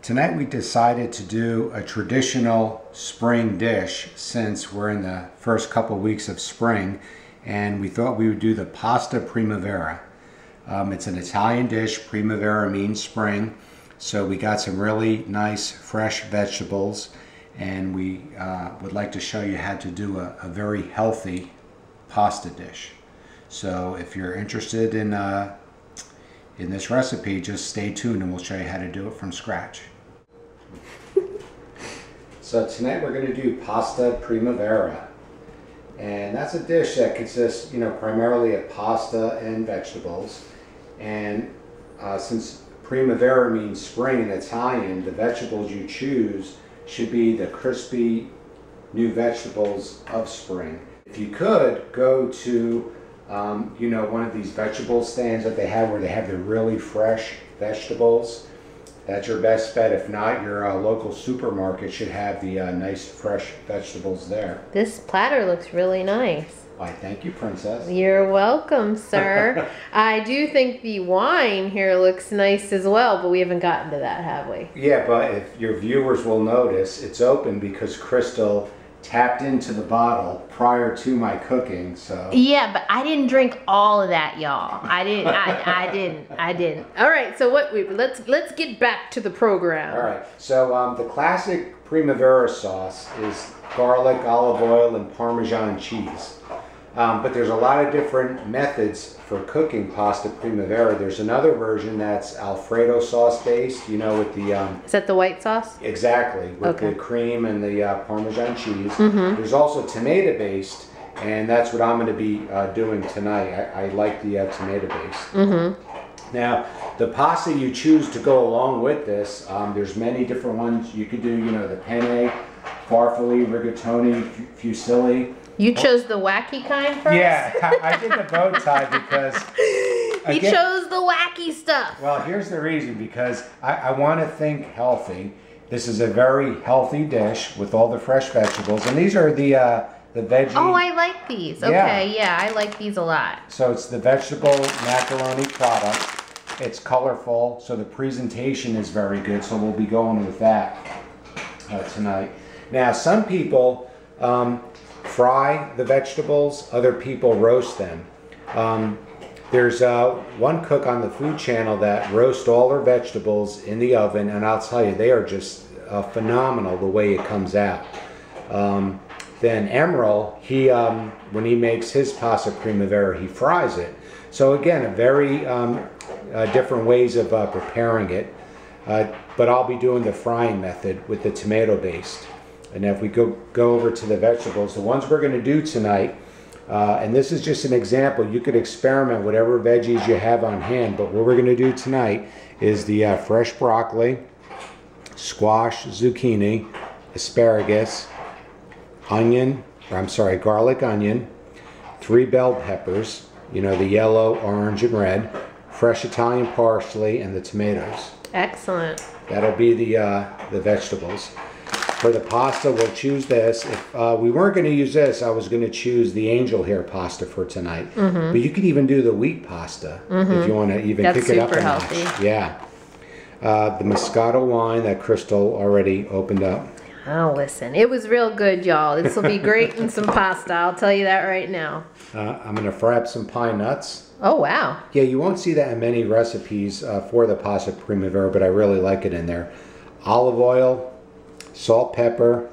Tonight we decided to do a traditional spring dish since we're in the first couple weeks of spring, and we thought we would do the pasta primavera. It's an Italian dish. Primavera means spring, so we got some really nice fresh vegetables, and we would like to show you how to do a very healthy pasta dish. So if you're interested in this recipe, just stay tuned and we'll show you how to do it from scratch. So tonight we're going to do pasta primavera, and that's a dish that consists, primarily of pasta and vegetables. And since primavera means spring in Italian, the vegetables you choose should be the crispy new vegetables of spring. If you could go to one of these vegetable stands that they have where they have the really fresh vegetables, that's your best bet. If not, your local supermarket should have the nice fresh vegetables there. This platter looks really nice. Why, thank you, Princess. You're welcome, sir. I do think the wine here looks nice as well, but we haven't gotten to that, have we? Yeah, but if your viewers will notice, it's open because Crystal tapped into the bottle prior to my cooking, so. Yeah, but I didn't drink all of that, y'all. I didn't. I didn't. All right, so let's get back to the program. All right, so the classic primavera sauce is garlic, olive oil, and Parmesan cheese. But there's a lot of different methods for cooking pasta primavera. There's another version that's Alfredo sauce based, with the... Is that the white sauce? Exactly, with the cream and the Parmesan cheese. Mm-hmm. There's also tomato based, and that's what I'm going to be doing tonight. I like the tomato based. Mm-hmm. Now, the pasta you choose to go along with this, there's many different ones. You could do, the penne, farfalle, rigatoni, fusilli. You chose the wacky kind first? Yeah, I did the bow tie because... He chose the wacky stuff. Well, here's the reason, because I want to think healthy. This is a very healthy dish with all the fresh vegetables, and these are the veggie... Oh, I like these. Okay, yeah, I like these a lot. So it's the vegetable macaroni product. It's colorful, so the presentation is very good, so we'll be going with that tonight. Now, some people... fry the vegetables, other people roast them. There's one cook on the food channel that roasts all her vegetables in the oven, and I'll tell you, they are just phenomenal the way it comes out. Then Emerald, when he makes his pasta primavera, he fries it. So again, a very different ways of preparing it, but I'll be doing the frying method with the tomato based. And if we go over to the vegetables, the ones we're going to do tonight, and this is just an example, you could experiment whatever veggies you have on hand, but what we're going to do tonight is the fresh broccoli, squash, zucchini, asparagus, garlic onion, 3 bell peppers, the yellow, orange, and red, fresh Italian parsley, and the tomatoes. Excellent. That'll be the vegetables. For the pasta, we'll choose this. If we weren't going to use this, I was going to choose the angel hair pasta for tonight. Mm-hmm. But you could even do the wheat pasta if you want to even kick it up a notch. That's super healthy. Yeah. The Moscato wine that Crystal already opened up. Oh, listen. It was real good, y'all. This will be great in some pasta. I'll tell you that right now. I'm going to fry up some pine nuts. Oh, wow. Yeah, you won't see that in many recipes for the pasta primavera, but I really like it in there. Olive oil, salt, pepper,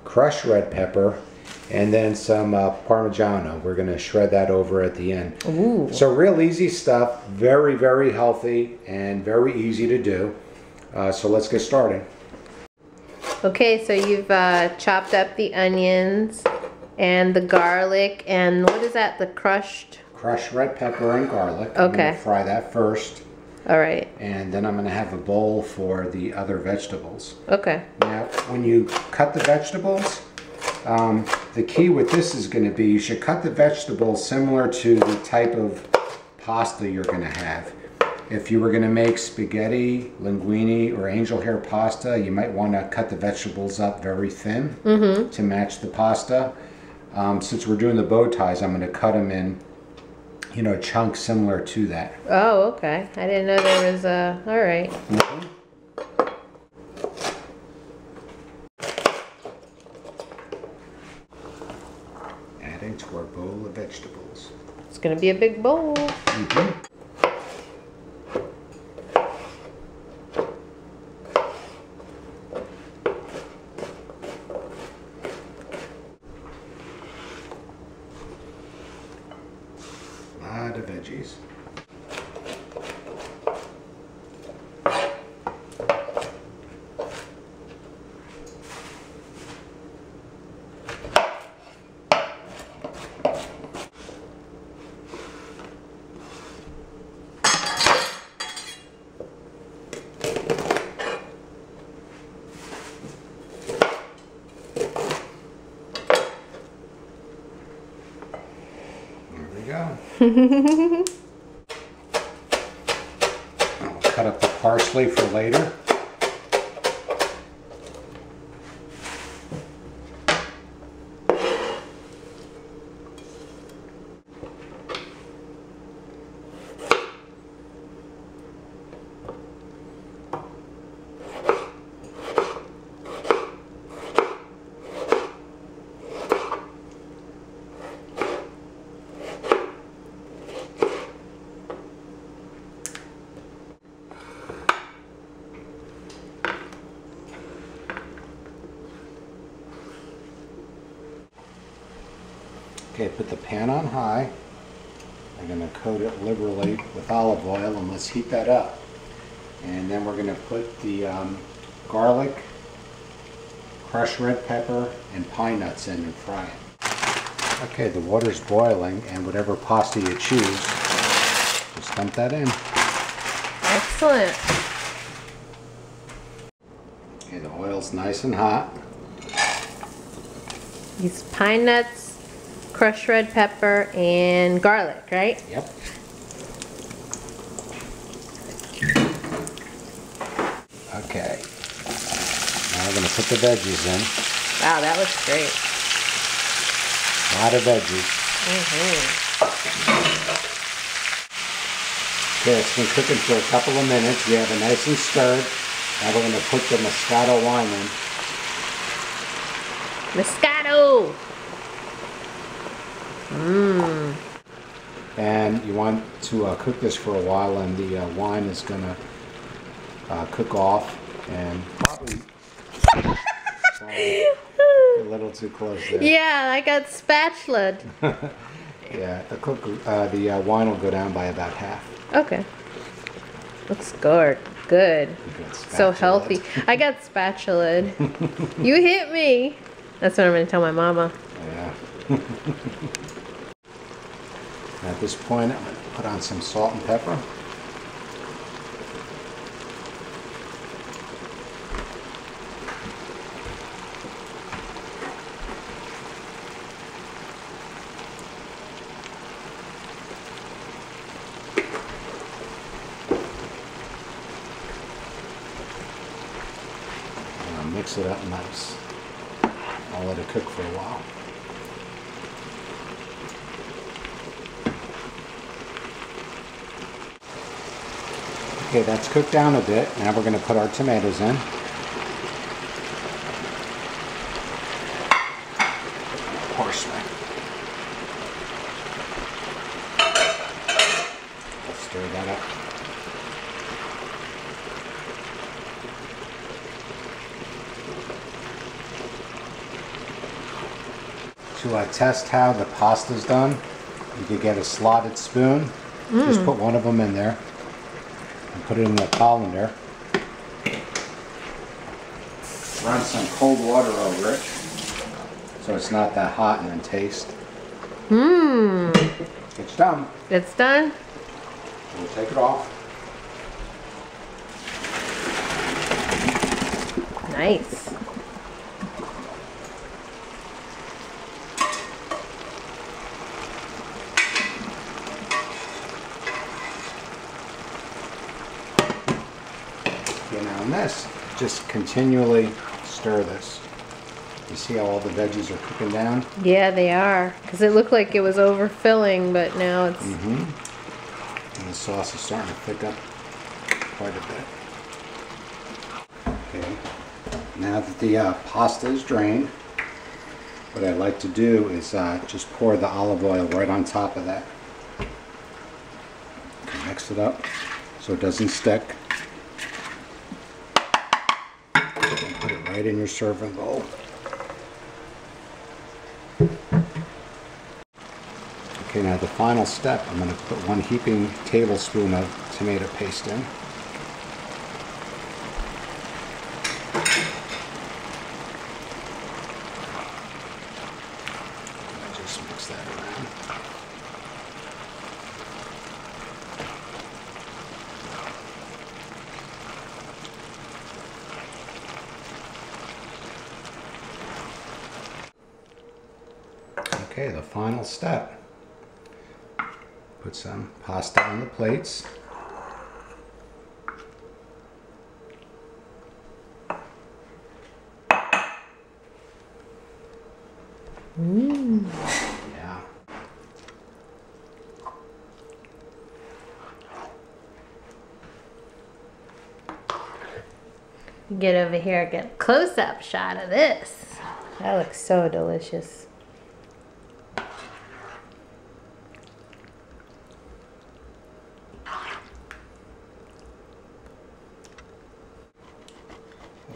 crushed red pepper, and then some Parmigiano. We're going to shred that over at the end. Ooh. So real easy stuff, very, very healthy, and very easy to do. So let's get started. Okay, so you've chopped up the onions and the garlic, and what is that, the crushed? Crushed red pepper and garlic. Okay. I'm going to fry that first. All right. And then I'm going to have a bowl for the other vegetables. Okay. Now, when you cut the vegetables, the key with this is going to be you should cut the vegetables similar to the type of pasta you're going to have. If you were going to make spaghetti, linguine, or angel hair pasta, you might want to cut the vegetables up very thin to match the pasta. Since we're doing the bow ties, I'm going to cut them in chunks similar to that. Oh, okay. I didn't know there was a... All right. gonna be a big bowl. Mm-hmm. A lot of veggies. I'll cut up the parsley for later. Okay, put the pan on high. I'm going to coat it liberally with olive oil and let's heat that up. And then we're going to put the garlic, crushed red pepper, and pine nuts in and fry it. Okay, the water's boiling, and whatever pasta you choose, just dump that in. Excellent. Okay, the oil's nice and hot. These pine nuts, crushed red pepper, and garlic, right? Yep. Okay. Now we're going to put the veggies in. Wow, that looks great. A lot of veggies. Mm-hmm. Okay, it's been cooking for a couple of minutes. We have it nice and stirred. Now we're going to put the Moscato wine in. Moscato! Mmm. And you want to cook this for a while, and the wine is going to cook off and probably sorry, a little too close there. Yeah, I got spatula'd. Yeah, the wine will go down by about half. Okay. Looks good. Good. So healthy. I got spatula'd. You hit me. That's what I'm going to tell my mama. Yeah. At this point, I'm going to put on some salt and pepper. And I'll mix it up nice. I'll let it cook for a while. Okay, that's cooked down a bit. Now we're going to put our tomatoes in. Parsley. Let's stir that up. To test how the pasta's done, you could get a slotted spoon. Just put one of them in there. And put it in the colander. Run some cold water over it so it's not that hot and then taste. It's done. It's done? We'll take it off. Nice. Now on this, just continually stir this. You see how all the veggies are cooking down? Yeah, they are. Because it looked like it was overfilling, but now it's... And the sauce is starting to thick up quite a bit. Okay, now that the pasta is drained, what I like to do is just pour the olive oil right on top of that. mix it up so it doesn't stick. And put it right in your serving bowl. Okay, now the final step, I'm going to put 1 heaping tablespoon of tomato paste in. Just mix that around. Okay, the final step. Put some pasta on the plates. Yeah. Get over here, get a close-up shot of this. That looks so delicious.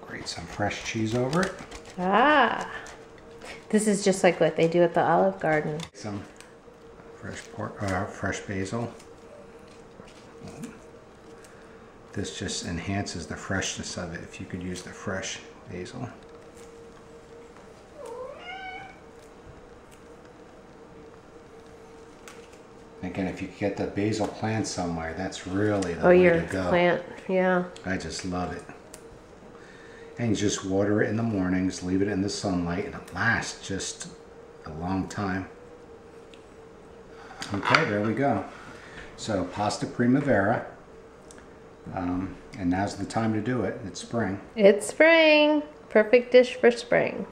Grate some fresh cheese over it. Ah, this is just like what they do at the Olive Garden. Some fresh basil. This just enhances the freshness of it if you could use the fresh basil. Again, if you get the basil plant somewhere, that's really the way to go. Plant, yeah. I just love it. And you just water it in the mornings, leave it in the sunlight, and it lasts just a long time. Okay, there we go. So, pasta primavera. And now's the time to do it. It's spring. It's spring. Perfect dish for spring.